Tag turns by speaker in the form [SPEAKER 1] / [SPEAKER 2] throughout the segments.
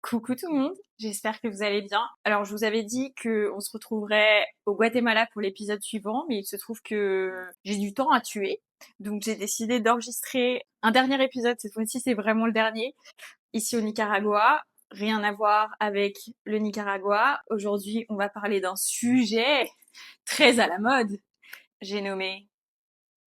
[SPEAKER 1] Coucou tout le monde, j'espère que vous allez bien. Alors je vous avais dit qu'on se retrouverait au Guatemala pour l'épisode suivant, mais il se trouve que j'ai du temps à tuer. Donc j'ai décidé d'enregistrer un dernier épisode, cette fois-ci c'est vraiment le dernier, ici au Nicaragua. Rien à voir avec le Nicaragua. Aujourd'hui on va parler d'un sujet très à la mode. J'ai nommé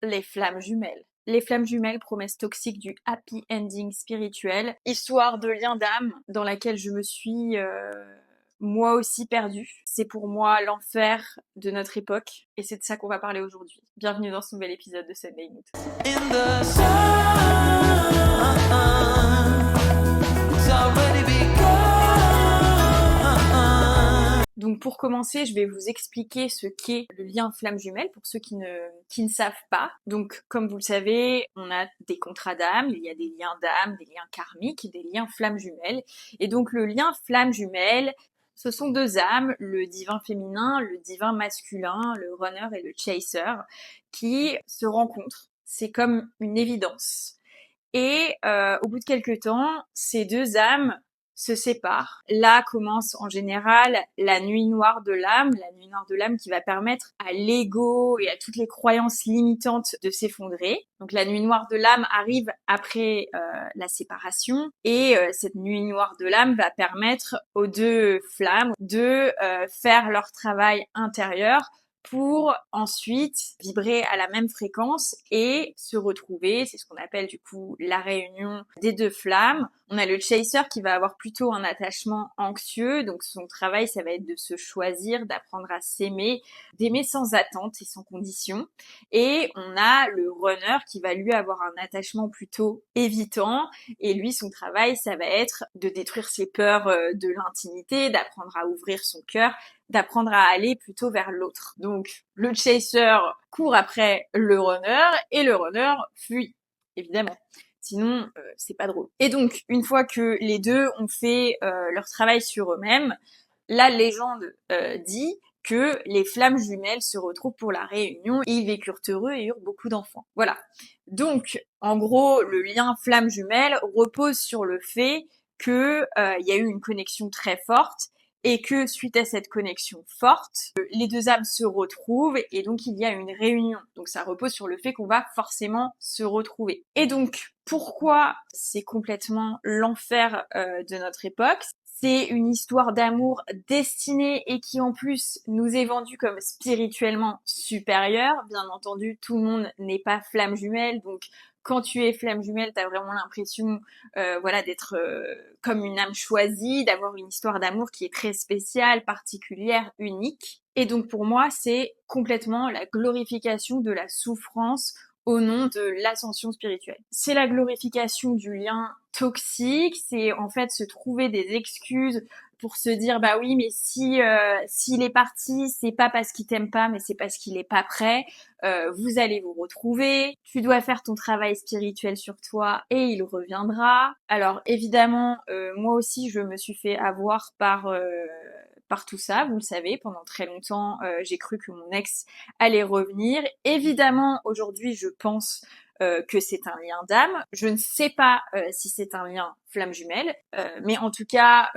[SPEAKER 1] les flammes jumelles. Les flammes jumelles, promesse toxique du happy ending spirituel, histoire de lien d'âme dans laquelle je me suis moi aussi perdue. C'est pour moi l'enfer de notre époque et c'est de ça qu'on va parler aujourd'hui. Bienvenue dans ce nouvel épisode de Sunday Mood. In the sun, it's already begun. Donc pour commencer, je vais vous expliquer ce qu'est le lien flamme jumelle pour ceux qui ne savent pas. Donc comme vous le savez, on a des contrats d'âme, il y a des liens d'âme, des liens karmiques, des liens flamme jumelle. Et donc le lien flamme jumelle, ce sont deux âmes, le divin féminin, le divin masculin, le runner et le chaser, qui se rencontrent. C'est comme une évidence. Et au bout de quelques temps, ces deux âmes se séparent. Là commence en général la nuit noire de l'âme, qui va permettre à l'ego et à toutes les croyances limitantes de s'effondrer. Donc la nuit noire de l'âme arrive après la séparation et cette nuit noire de l'âme va permettre aux deux flammes de faire leur travail intérieur pour ensuite vibrer à la même fréquence et se retrouver. C'est ce qu'on appelle du coup la réunion des deux flammes. On a le chaser qui va avoir plutôt un attachement anxieux, donc son travail ça va être de se choisir, d'apprendre à s'aimer, d'aimer sans attente et sans condition. Et on a le runner qui va lui avoir un attachement plutôt évitant, et lui son travail ça va être de détruire ses peurs de l'intimité, d'apprendre à ouvrir son cœur, d'apprendre à aller plutôt vers l'autre. Donc le chaser court après le runner et le runner fuit, évidemment. Sinon, c'est pas drôle. Et donc, une fois que les deux ont fait leur travail sur eux-mêmes, la légende dit que les flammes jumelles se retrouvent pour la réunion et ils vécurent heureux et eurent beaucoup d'enfants. Voilà. Donc, en gros, le lien flamme jumelle repose sur le fait que il y a eu une connexion très forte et que suite à cette connexion forte, les deux âmes se retrouvent et donc il y a une réunion. Donc ça repose sur le fait qu'on va forcément se retrouver. Et donc pourquoi c'est complètement l'enfer de notre époque? C'est une histoire d'amour destinée et qui en plus nous est vendue comme spirituellement supérieure. Bien entendu, tout le monde n'est pas flamme jumelle, donc quand tu es flamme jumelle, t'as vraiment l'impression, voilà, d'être comme une âme choisie, d'avoir une histoire d'amour qui est très spéciale, particulière, unique. Et donc pour moi, c'est complètement la glorification de la souffrance au nom de l'ascension spirituelle. C'est la glorification du lien toxique, c'est en fait se trouver des excuses pour se dire bah oui mais si s'il est parti c'est pas parce qu'il t'aime pas mais c'est parce qu'il est pas prêt, vous allez vous retrouver, tu dois faire ton travail spirituel sur toi et il reviendra. Alors évidemment moi aussi je me suis fait avoir par tout ça, vous le savez, pendant très longtemps, j'ai cru que mon ex allait revenir. Évidemment, aujourd'hui, je pense que c'est un lien d'âme. Je ne sais pas si c'est un lien flamme jumelle, mais en tout cas,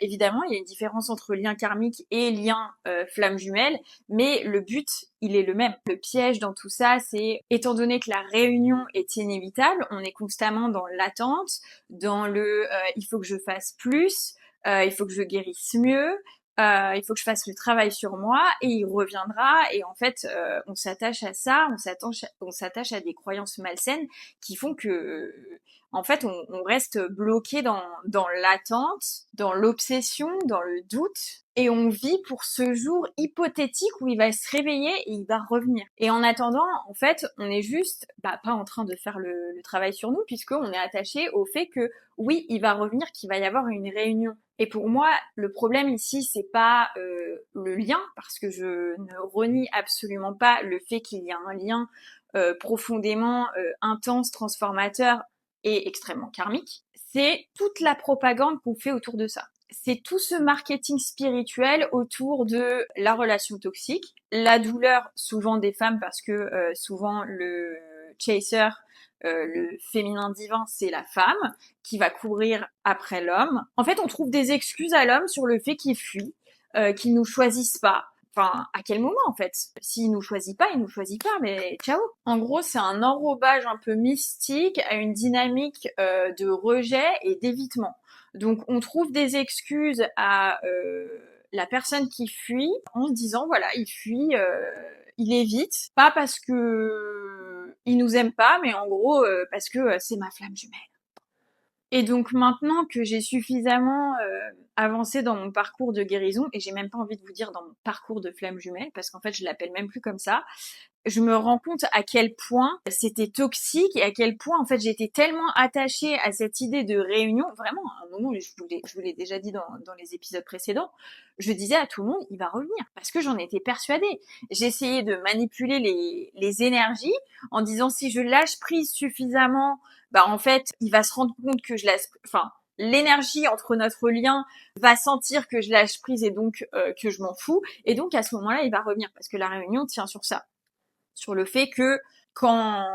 [SPEAKER 1] évidemment, il y a une différence entre lien karmique et lien flamme jumelle, mais le but, il est le même. Le piège dans tout ça, c'est, étant donné que la réunion est inévitable, on est constamment dans l'attente, dans le il faut que je fasse plus, il faut que je guérisse mieux, il faut que je fasse le travail sur moi et il reviendra. Et en fait, on s'attache à ça, on s'attache à des croyances malsaines qui font que, en fait, on reste bloqué dans l'attente, dans l'obsession, dans le doute. Et on vit pour ce jour hypothétique où il va se réveiller et il va revenir. Et en attendant, en fait, on est juste pas en train de faire le travail sur nous puisqu'on est attaché au fait que oui, il va revenir, qu'il va y avoir une réunion. Et pour moi, le problème ici, c'est pas le lien, parce que je ne renie absolument pas le fait qu'il y a un lien profondément intense, transformateur et extrêmement karmique. C'est toute la propagande qu'on fait autour de ça. C'est tout ce marketing spirituel autour de la relation toxique, la douleur souvent des femmes parce que souvent le chaser le féminin divin, c'est la femme qui va courir après l'homme. En fait, on trouve des excuses à l'homme sur le fait qu'il fuit, qu'il nous choisisse pas. Enfin, à quel moment en fait? S'il nous choisit pas, il nous choisit pas, mais ciao. En gros, c'est un enrobage un peu mystique à une dynamique de rejet et d'évitement. Donc, on trouve des excuses à la personne qui fuit en se disant voilà, il fuit, il évite, pas parce que il nous aime pas, mais en gros parce que c'est ma flamme jumelle. Et donc maintenant que j'ai suffisamment avancé dans mon parcours de guérison, et j'ai même pas envie de vous dire dans mon parcours de flamme jumelle, parce qu'en fait je l'appelle même plus comme ça, je me rends compte à quel point c'était toxique et à quel point en fait j'étais tellement attachée à cette idée de réunion. Vraiment, à un moment, je vous l'ai déjà dit dans les épisodes précédents, je disais à tout le monde, il va revenir, parce que j'en étais persuadée. J'essayais de manipuler les énergies en disant si je lâche prise suffisamment, bah en fait, il va se rendre compte que je laisse, enfin, l'énergie entre notre lien va sentir que je lâche prise et donc que je m'en fous. Et donc à ce moment-là, il va revenir, parce que la réunion tient sur ça, sur le fait que quand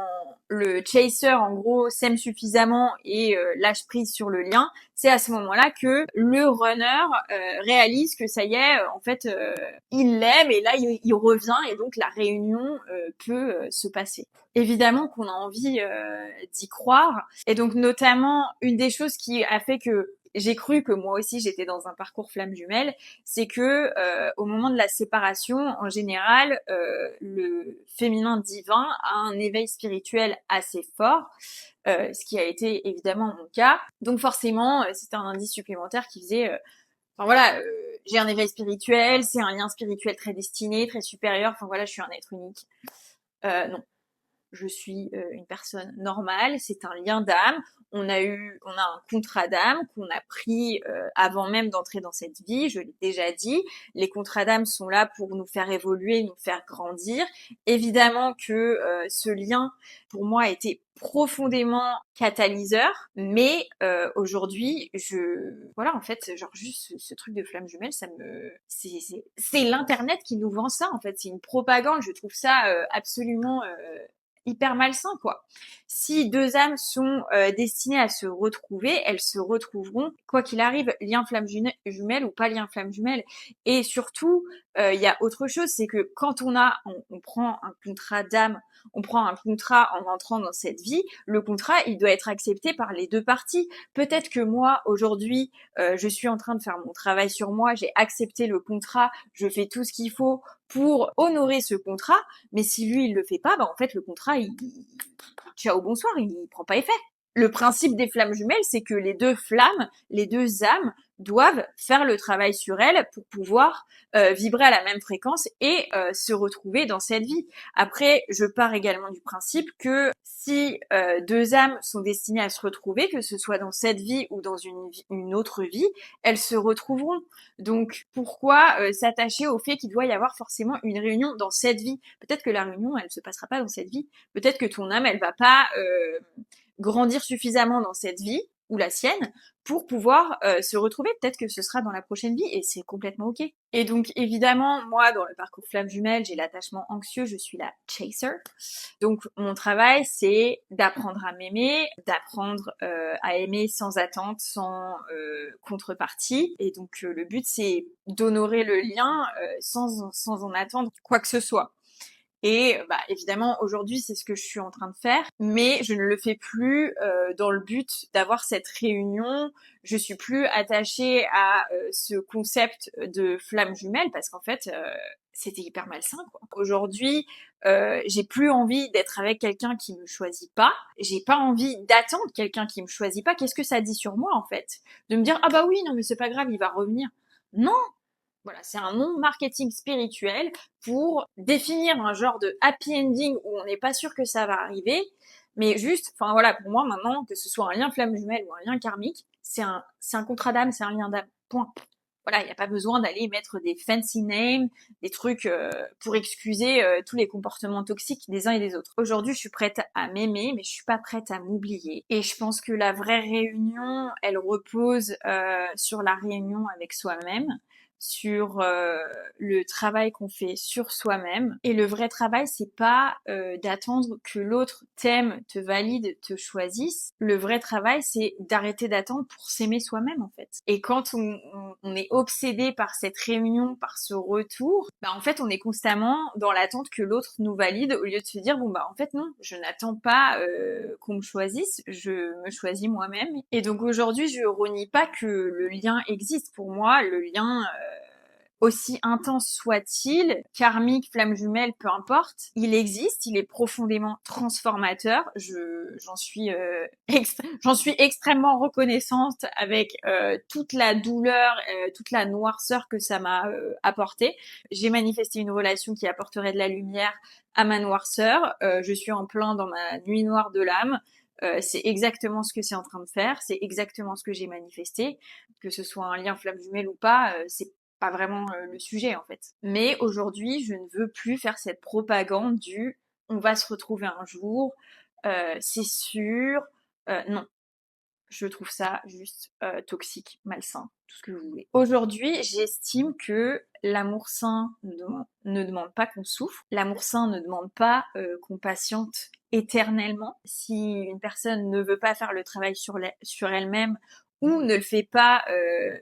[SPEAKER 1] le chaser en gros s'aime suffisamment et lâche prise sur le lien, c'est à ce moment-là que le runner réalise que ça y est, en fait, il l'aime et là il revient et donc la réunion peut se passer. Évidemment qu'on a envie d'y croire et donc notamment une des choses qui a fait que j'ai cru que moi aussi j'étais dans un parcours flamme jumelle, c'est que au moment de la séparation, en général, le féminin divin a un éveil spirituel assez fort, ce qui a été évidemment mon cas. Donc forcément, c'était un indice supplémentaire qui faisait, enfin voilà, j'ai un éveil spirituel, c'est un lien spirituel très destiné, très supérieur. Enfin voilà, je suis un être unique. Non, je suis une personne normale, c'est un lien d'âme. On a un contrat d'âme qu'on a pris avant même d'entrer dans cette vie, je l'ai déjà dit. Les contrats d'âme sont là pour nous faire évoluer, nous faire grandir. Évidemment que ce lien, pour moi, a été profondément catalyseur, mais aujourd'hui, voilà, en fait, genre juste ce truc de flamme jumelle, c'est l'internet qui nous vend ça, en fait, c'est une propagande, je trouve ça absolument hyper malsain, quoi. Si deux âmes sont destinées à se retrouver, elles se retrouveront, quoi qu'il arrive, lien flamme jumelle ou pas lien flamme jumelle. Et surtout, il y a autre chose, c'est que quand on prend un contrat d'âme, on prend un contrat en entrant dans cette vie, le contrat, il doit être accepté par les deux parties. Peut-être que moi, aujourd'hui, je suis en train de faire mon travail sur moi, j'ai accepté le contrat, je fais tout ce qu'il faut pour honorer ce contrat, mais si lui il le fait pas, bah en fait le contrat ciao bonsoir, il prend pas effet. Le principe des flammes jumelles, c'est que les deux flammes, les deux âmes doivent faire le travail sur elles pour pouvoir vibrer à la même fréquence et se retrouver dans cette vie. Après, je pars également du principe que si deux âmes sont destinées à se retrouver, que ce soit dans cette vie ou dans une autre vie, elles se retrouveront. Donc pourquoi s'attacher au fait qu'il doit y avoir forcément une réunion dans cette vie? Peut-être que la réunion, elle se passera pas dans cette vie. Peut-être que ton âme, elle va pas grandir suffisamment dans cette vie ou la sienne pour pouvoir se retrouver. Peut-être que ce sera dans la prochaine vie et c'est complètement ok. Et donc évidemment, moi dans le parcours flamme jumelle, j'ai l'attachement anxieux, je suis la chaser. Donc mon travail c'est d'apprendre à m'aimer, d'apprendre à aimer sans attente, sans contrepartie. Et donc le but c'est d'honorer le lien sans en attendre quoi que ce soit. Et bah évidemment aujourd'hui c'est ce que je suis en train de faire, mais je ne le fais plus dans le but d'avoir cette réunion. Je suis plus attachée à ce concept de flamme jumelle parce qu'en fait c'était hyper malsain, quoi. Aujourd'hui j'ai plus envie d'être avec quelqu'un qui me choisit pas. J'ai pas envie d'attendre quelqu'un qui me choisit pas. Qu'est-ce que ça dit sur moi en fait? De me dire ah bah oui non mais c'est pas grave il va revenir. Non, voilà, c'est un nom marketing spirituel pour définir un genre de happy ending où on n'est pas sûr que ça va arriver, mais juste, enfin voilà, pour moi maintenant, que ce soit un lien flamme jumelle ou un lien karmique, c'est un contrat d'âme, c'est un lien d'âme. Point. Voilà, il n'y a pas besoin d'aller mettre des fancy names, des trucs pour excuser tous les comportements toxiques des uns et des autres. Aujourd'hui, je suis prête à m'aimer, mais je suis pas prête à m'oublier. Et je pense que la vraie réunion, elle repose sur la réunion avec soi-même. sur le travail qu'on fait sur soi-même. Et le vrai travail, c'est pas d'attendre que l'autre t'aime, te valide, te choisisse. Le vrai travail, c'est d'arrêter d'attendre pour s'aimer soi-même, en fait. Et quand on est obsédé par cette réunion, par ce retour, bah en fait, on est constamment dans l'attente que l'autre nous valide, au lieu de se dire bon bah en fait non, je n'attends pas qu'on me choisisse, je me choisis moi-même. Et donc aujourd'hui, je renie pas que le lien existe. Pour moi, le lien aussi intense soit-il, karmique, flamme jumelle, peu importe, il existe, il est profondément transformateur. J'en suis extrêmement reconnaissante avec toute la douleur, toute la noirceur que ça m'a apporté. J'ai manifesté une relation qui apporterait de la lumière à ma noirceur. Je suis en plein dans ma nuit noire de l'âme. C'est exactement ce que c'est en train de faire, c'est exactement ce que j'ai manifesté, que ce soit un lien flamme jumelle ou pas, c'est pas vraiment le sujet en fait. Mais aujourd'hui, je ne veux plus faire cette propagande du on va se retrouver un jour, c'est sûr. Non, je trouve ça juste toxique, malsain, tout ce que vous voulez. Aujourd'hui, j'estime que l'amour sain ne demande pas qu'on souffre. L'amour sain ne demande pas qu'on patiente éternellement. Si une personne ne veut pas faire le travail sur elle-même ou ne le fait pas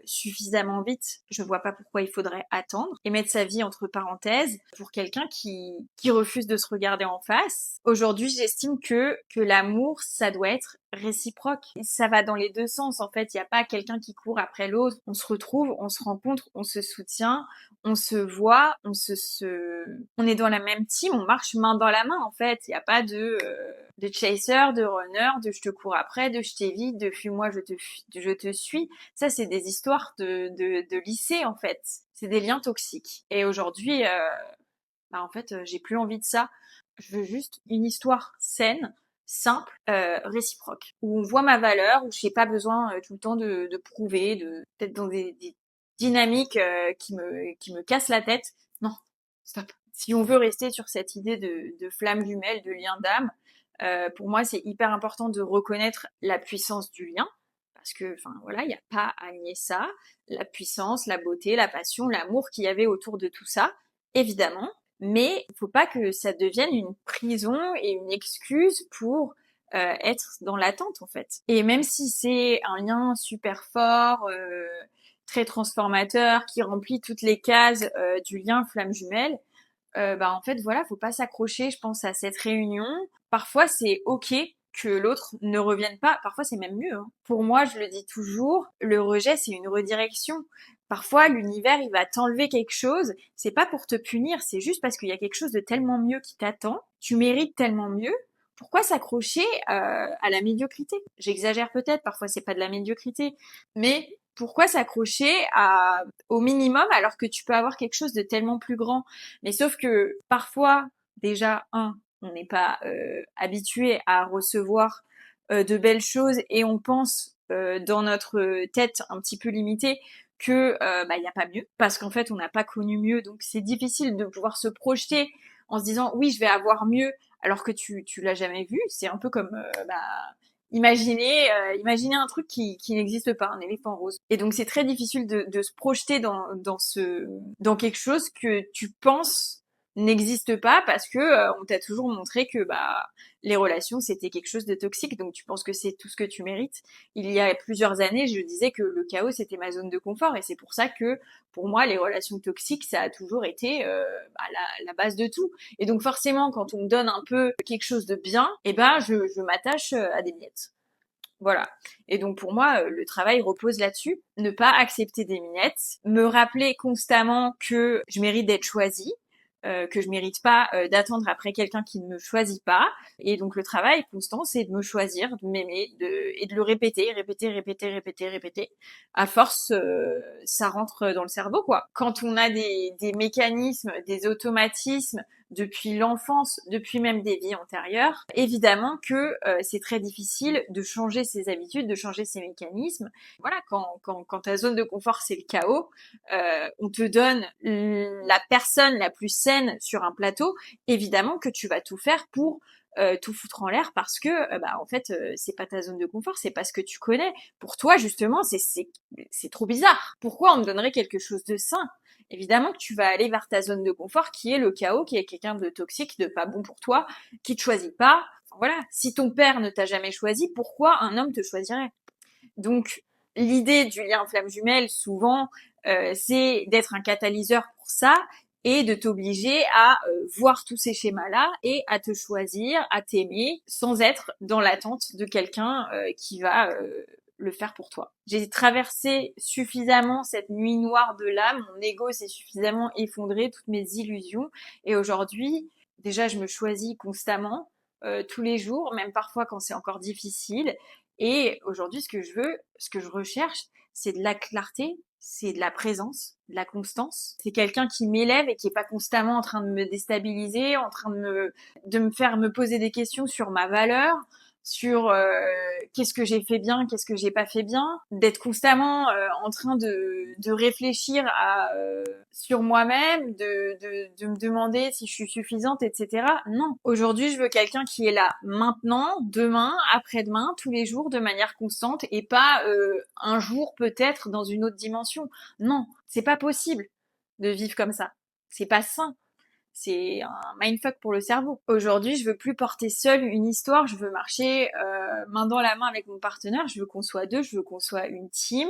[SPEAKER 1] suffisamment vite, je vois pas pourquoi il faudrait attendre et mettre sa vie entre parenthèses pour quelqu'un qui refuse de se regarder en face. Aujourd'hui, j'estime que l'amour, ça doit être réciproque. Ça va dans les deux sens, en fait. Il n'y a pas quelqu'un qui court après l'autre. On se retrouve, on se rencontre, on se soutient, on se voit, on est dans la même team, on marche main dans la main, en fait. Il n'y a pas de chaser, de runner, de je te cours après, de je t'évite, de fuis-moi, je te suis. Ça, c'est des histoires de lycée, en fait. C'est des liens toxiques. Et aujourd'hui, bah, en fait, j'ai plus envie de ça. Je veux juste une histoire saine, simple, réciproque, où on voit ma valeur, où j'ai pas besoin tout le temps de prouver, d'être dans des dynamiques qui me cassent la tête. Non, stop. Si on veut rester sur cette idée de flamme jumelle, de lien d'âme, pour moi, c'est hyper important de reconnaître la puissance du lien. Parce que, enfin voilà, il n'y a pas à nier ça, la puissance, la beauté, la passion, l'amour qu'il y avait autour de tout ça, évidemment. Mais il faut pas que ça devienne une prison et une excuse pour être dans l'attente en fait. Et même si c'est un lien super fort, très transformateur, qui remplit toutes les cases du lien flamme jumelle, bah en fait voilà, faut pas s'accrocher, je pense, à cette réunion. Parfois c'est ok que l'autre ne revienne pas, parfois c'est même mieux, hein. Pour moi, je le dis toujours, le rejet c'est une redirection. Parfois l'univers il va t'enlever quelque chose, c'est pas pour te punir, c'est juste parce qu'il y a quelque chose de tellement mieux qui t'attend, tu mérites tellement mieux. Pourquoi s'accrocher à la médiocrité? J'exagère peut-être, parfois c'est pas de la médiocrité, mais pourquoi s'accrocher au minimum alors que tu peux avoir quelque chose de tellement plus grand? Mais sauf que parfois, déjà, on n'est pas habitué à recevoir de belles choses et on pense dans notre tête un petit peu limitée que bah y a pas mieux parce qu'en fait on n'a pas connu mieux, donc c'est difficile de pouvoir se projeter en se disant oui je vais avoir mieux alors que tu l'as jamais vu. C'est un peu comme bah imaginez un truc qui n'existe pas, un éléphant rose. Et donc c'est très difficile de se projeter dans quelque chose que tu penses n'existe pas parce que on t'a toujours montré que bah les relations c'était quelque chose de toxique, donc tu penses que c'est tout ce que tu mérites. Il y a plusieurs années, je disais que le chaos c'était ma zone de confort et c'est pour ça que pour moi les relations toxiques ça a toujours été bah, la base de tout. Et donc forcément quand on me donne un peu quelque chose de bien, eh ben je m'attache à des miettes. Voilà. Et donc pour moi, le travail repose là-dessus. Ne pas accepter des miettes, me rappeler constamment que je mérite d'être choisie, que je mérite pas d'attendre après quelqu'un qui ne me choisit pas. Et donc le travail constant, c'est de me choisir, de m'aimer, et de le répéter, répéter, répéter, répéter, répéter. À force, ça rentre dans le cerveau, quoi. Quand on a des mécanismes, des automatismes depuis l'enfance, depuis même des vies antérieures, évidemment que c'est très difficile de changer ses habitudes, de changer ses mécanismes. Voilà, quand ta zone de confort c'est le chaos, on te donne la personne la plus saine sur un plateau, évidemment que tu vas tout faire pour tout foutre en l'air parce que en fait c'est pas ta zone de confort, c'est pas ce que tu connais. Pour toi justement c'est trop bizarre. Pourquoi on me donnerait quelque chose de sain? Évidemment que tu vas aller vers ta zone de confort qui est le chaos, qui est quelqu'un de toxique, de pas bon pour toi, qui te choisit pas. Enfin, voilà, si ton père ne t'a jamais choisi, pourquoi un homme te choisirait? Donc l'idée du lien flamme jumelle souvent c'est d'être un catalyseur pour ça et de t'obliger à voir tous ces schémas-là et à te choisir, à t'aimer, sans être dans l'attente de quelqu'un qui va le faire pour toi. J'ai traversé suffisamment cette nuit noire de l'âme, mon ego s'est suffisamment effondré, toutes mes illusions, et aujourd'hui, déjà je me choisis constamment, tous les jours, même parfois quand c'est encore difficile, et aujourd'hui ce que je veux, ce que je recherche, c'est de la clarté, c'est de la présence, de la constance. C'est quelqu'un qui m'élève et qui est pas constamment en train de me déstabiliser, en train de me faire me poser des questions sur ma valeur, sur qu'est-ce que j'ai fait bien, qu'est-ce que j'ai pas fait bien, d'être constamment en train de réfléchir à sur moi-même, de me demander si je suis suffisante, etc. Non. Aujourd'hui, je veux quelqu'un qui est là maintenant, demain, après-demain, tous les jours, de manière constante, et pas un jour peut-être dans une autre dimension. Non, c'est pas possible de vivre comme ça. C'est pas sain. C'est un mindfuck pour le cerveau. Aujourd'hui, je veux plus porter seule une histoire, je veux marcher main dans la main avec mon partenaire, je veux qu'on soit deux, je veux qu'on soit une team,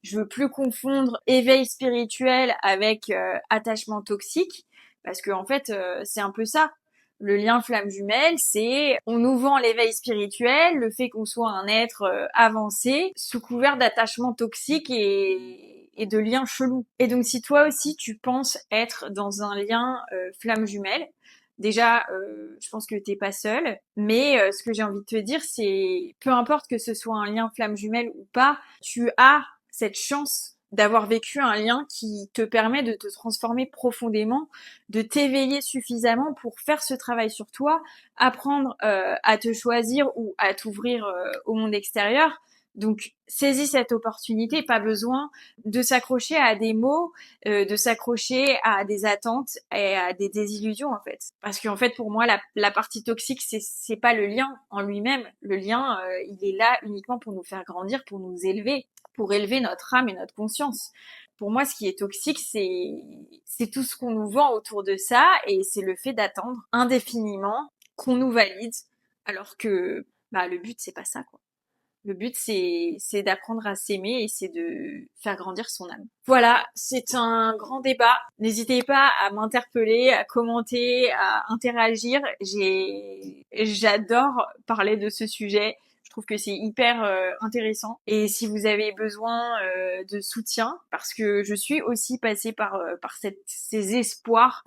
[SPEAKER 1] je veux plus confondre éveil spirituel avec attachement toxique, parce que en fait, c'est un peu ça. Le lien flamme jumelle, c'est on nous vend l'éveil spirituel, le fait qu'on soit un être avancé, sous couvert d'attachement toxique et de liens chelous. Et donc si toi aussi tu penses être dans un lien flamme jumelle, déjà je pense que t'es pas seule, mais ce que j'ai envie de te dire c'est peu importe que ce soit un lien flamme jumelle ou pas, tu as cette chance d'avoir vécu un lien qui te permet de te transformer profondément, de t'éveiller suffisamment pour faire ce travail sur toi, apprendre à te choisir ou à t'ouvrir au monde extérieur. Donc, saisis cette opportunité, pas besoin de s'accrocher à des mots, de s'accrocher à des attentes et à des désillusions, en fait. Parce qu'en fait, pour moi, la partie toxique, c'est pas le lien en lui-même. Le lien, il est là uniquement pour nous faire grandir, pour nous élever, pour élever notre âme et notre conscience. Pour moi, ce qui est toxique, c'est tout ce qu'on nous vend autour de ça, et c'est le fait d'attendre indéfiniment qu'on nous valide, alors que le but, c'est pas ça, quoi. Le but, c'est d'apprendre à s'aimer et c'est de faire grandir son âme. Voilà, c'est un grand débat. N'hésitez pas à m'interpeller, à commenter, à interagir. J'adore parler de ce sujet. Je trouve que c'est hyper intéressant. Et si vous avez besoin de soutien, parce que je suis aussi passée par ces espoirs,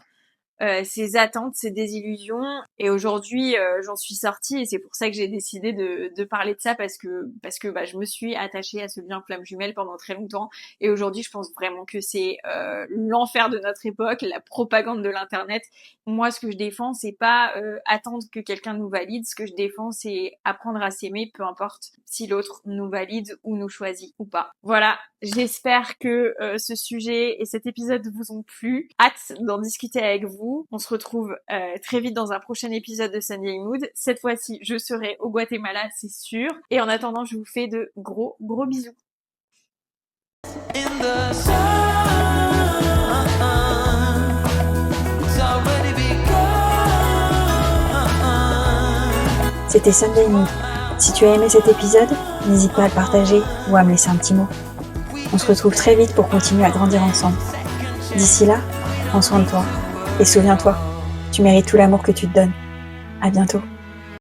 [SPEAKER 1] ces attentes, ces désillusions, et aujourd'hui j'en suis sortie, et c'est pour ça que j'ai décidé de parler de ça, parce que je me suis attachée à ce lien flamme jumelle pendant très longtemps, et aujourd'hui je pense vraiment que c'est l'enfer de notre époque, la propagande de l'internet. Moi, ce que je défends, c'est pas attendre que quelqu'un nous valide. Ce que je défends, c'est apprendre à s'aimer, peu importe si l'autre nous valide ou nous choisit ou pas. Voilà, j'espère que ce sujet et cet épisode vous ont plu. Hâte d'en discuter avec vous. On se retrouve très vite dans un prochain épisode de Sunday Mood. Cette fois-ci, je serai au Guatemala, c'est sûr. Et en attendant, je vous fais de gros bisous.
[SPEAKER 2] C'était Sunday Mood. Si tu as aimé cet épisode, n'hésite pas à le partager ou à me laisser un petit mot. On se retrouve très vite pour continuer à grandir ensemble. D'ici là, prends soin de toi. Et souviens-toi, tu mérites tout l'amour que tu te donnes. À bientôt.